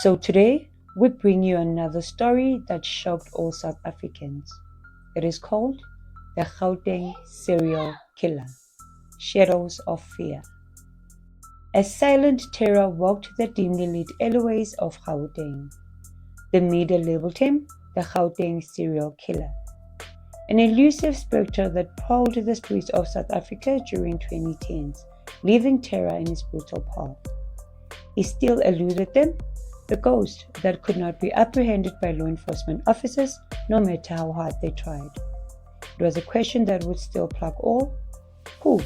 So today, we bring you another story that shocked all South Africans. It is called the Gauteng Serial Killer, Shadows of Fear. A silent terror walked the dimly lit alleyways of Gauteng. The media labeled him the Gauteng Serial Killer, an elusive spectre that prowled the streets of South Africa during 2010s, leaving terror in his brutal path. He still eluded them, the ghost that could not be apprehended by law enforcement officers no matter how hard they tried. It was a question that would still plague all: who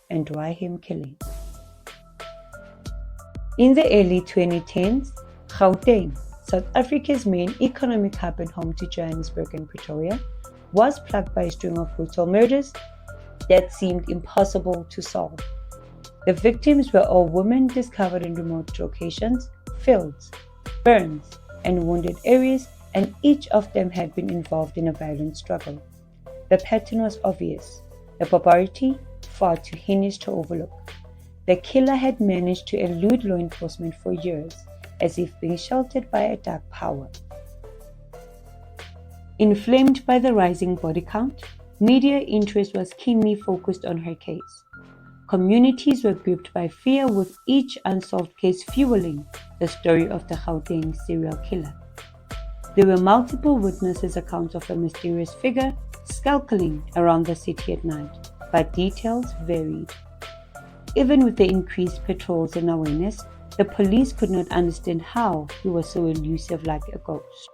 and why him killing? In the early 2010s, Gauteng, South Africa's main economic hub and home to Johannesburg and Pretoria, was plagued by a string of brutal murders that seemed impossible to solve. The victims were all women discovered in remote locations, fields, burns, and wounded areas, and each of them had been involved in a violent struggle. The pattern was obvious, the barbarity far too heinous to overlook. The killer had managed to elude law enforcement for years, as if being sheltered by a dark power. Inflamed by the rising body count, media interest was keenly focused on her case. Communities were gripped by fear, with each unsolved case fueling the story of the Gauteng serial killer. There were multiple witnesses' accounts of a mysterious figure skulking around the city at night, but details varied. Even with the increased patrols and awareness, the police could not understand how he was so elusive like a ghost.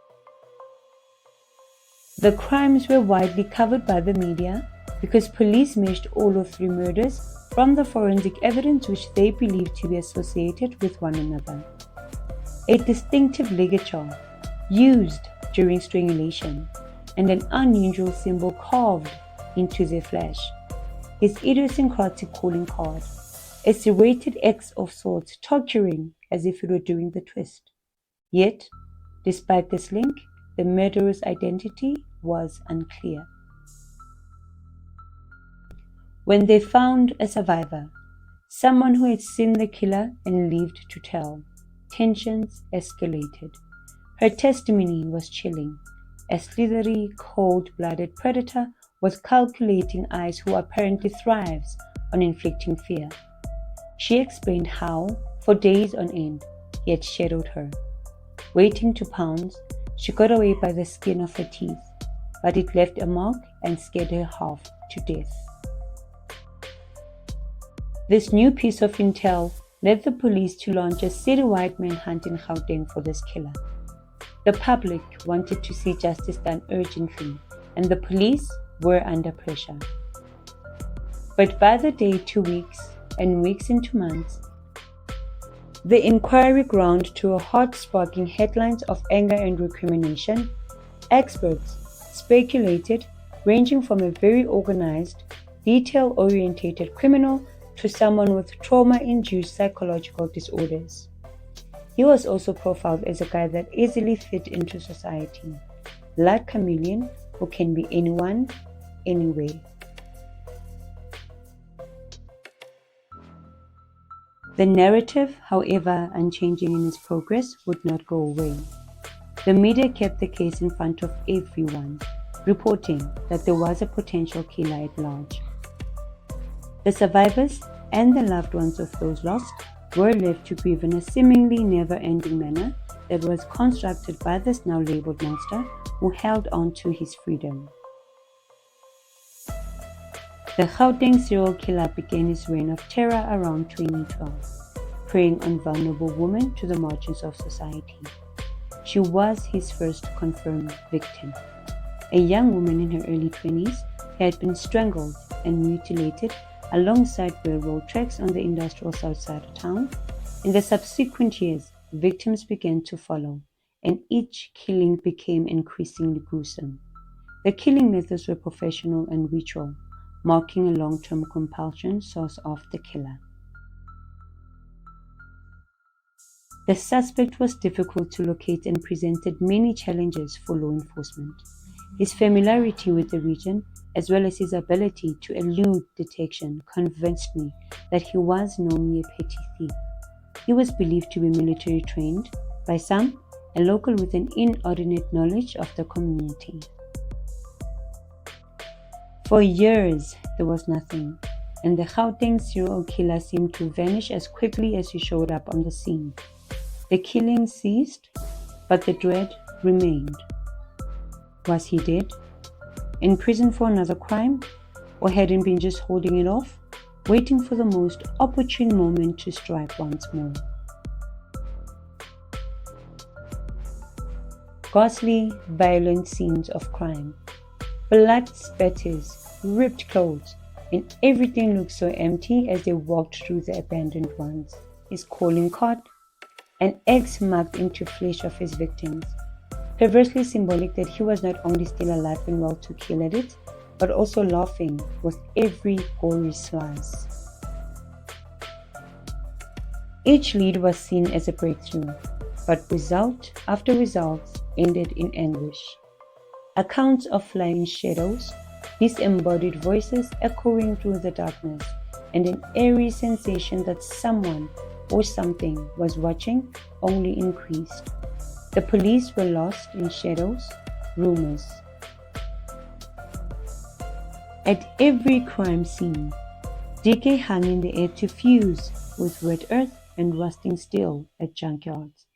The crimes were widely covered by the media because police meshed all of three murders from the forensic evidence which they believed to be associated with one another. A distinctive ligature used during strangulation and an unusual symbol carved into their flesh. His idiosyncratic calling card, a serrated X of sorts torturing as if it were doing the twist. Yet, despite this link, the murderer's identity was unclear. When they found a survivor, someone who had seen the killer and lived to tell, tensions escalated. Her testimony was chilling. A slithery, cold-blooded predator with calculating eyes who apparently thrives on inflicting fear. She explained how, for days on end, he had shadowed her. Waiting to pounce, she got away by the skin of her teeth, but it left a mark and scared her half to death. This new piece of intel led the police to launch a citywide manhunt in Gauteng for this killer. The public wanted to see justice done urgently, and the police were under pressure. But by the day to weeks, and weeks into months, the inquiry ground to a heart-sparking headlines of anger and recrimination. Experts speculated, ranging from a very organized, detail-oriented criminal to someone with trauma-induced psychological disorders. He was also profiled as a guy that easily fit into society, like a chameleon who can be anyone, anywhere. The narrative, however unchanging in its progress, would not go away. The media kept the case in front of everyone, reporting that there was a potential killer at large. The survivors and the loved ones of those lost were left to grieve in a seemingly never-ending manner that was constructed by this now labeled monster who held on to his freedom. The Gauteng serial killer began his reign of terror around 2012, preying on vulnerable women to the margins of society. She was his first confirmed victim, a young woman in her early 20s who had been strangled and mutilated alongside railroad tracks on the industrial south side of town. In the subsequent years, victims began to follow, and each killing became increasingly gruesome. The killing methods were professional and ritual, marking a long-term compulsion source of the killer. The suspect was difficult to locate and presented many challenges for law enforcement. His familiarity with the region, as well as his ability to elude detection, convinced me that he was no mere petty thief. He was believed to be military trained, By some, a local with an inordinate knowledge of the community. For years, there was nothing, and the Gauteng serial killer seemed to vanish as quickly as he showed up on the scene. The killing ceased, but the dread remained. Was he dead? In prison for another crime? Or had he been just holding it off, waiting for the most opportune moment to strike once more? Ghastly, violent scenes of crime. Blood spatters, ripped clothes, and everything looked so empty as they walked through the abandoned ones. His calling card, an X marked into flesh of his victims, perversely symbolic that he was not only still alive and well to kill at it, but also laughing with every gory slice. Each lead was seen as a breakthrough, but result after result ended in anguish. Accounts of flying shadows, disembodied voices echoing through the darkness, and an eerie sensation that someone or something was watching only increased. The police were lost in shadows, rumors. At every crime scene, decay hung in the air to fuse with wet earth and rusting steel at junkyards.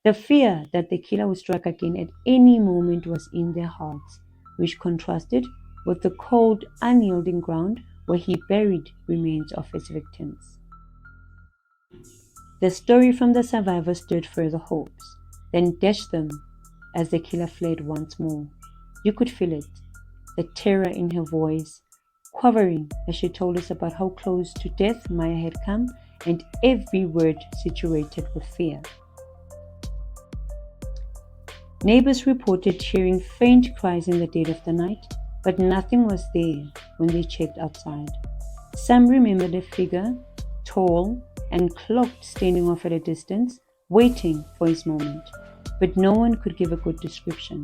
The fear that the killer would strike again at any moment was in their hearts, which contrasted with the cold, unyielding ground where he buried remains of his victims. The story from the survivors stirred further hopes, then dashed them as the killer fled once more. You could feel it, the terror in her voice, quivering as she told us about how close to death Maya had come, and every word saturated with fear. Neighbors reported hearing faint cries in the dead of the night, but nothing was there when they checked outside. Some remembered a figure, tall and cloaked, standing off at a distance, waiting for his moment, but no one could give a good description.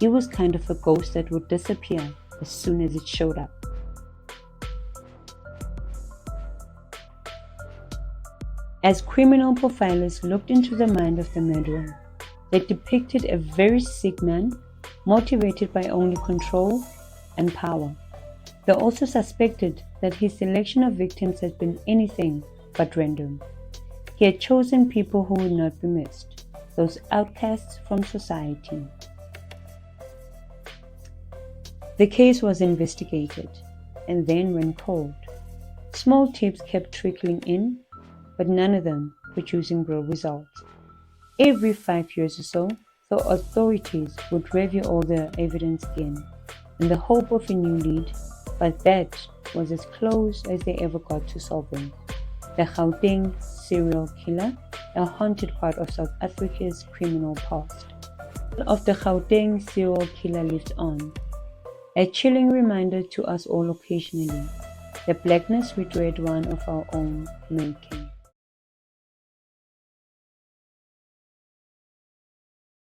He was kind of a ghost that would disappear as soon as it showed up. As criminal profilers looked into the mind of the murderer, they depicted a very sick man, motivated by only control and power. They also suspected that his selection of victims had been anything but random. He had chosen people who would not be missed, those outcasts from society. The case was investigated and then went cold. Small tips kept trickling in, but none of them producing real results. Every 5 years or so, the authorities would review all the evidence again, in the hope of a new lead, but that was as close as they ever got to solving the Gauteng Serial Killer, a haunted part of South Africa's criminal past. Of the Gauteng Serial Killer lives on, a chilling reminder to us all occasionally, the blackness we dread one of our own making.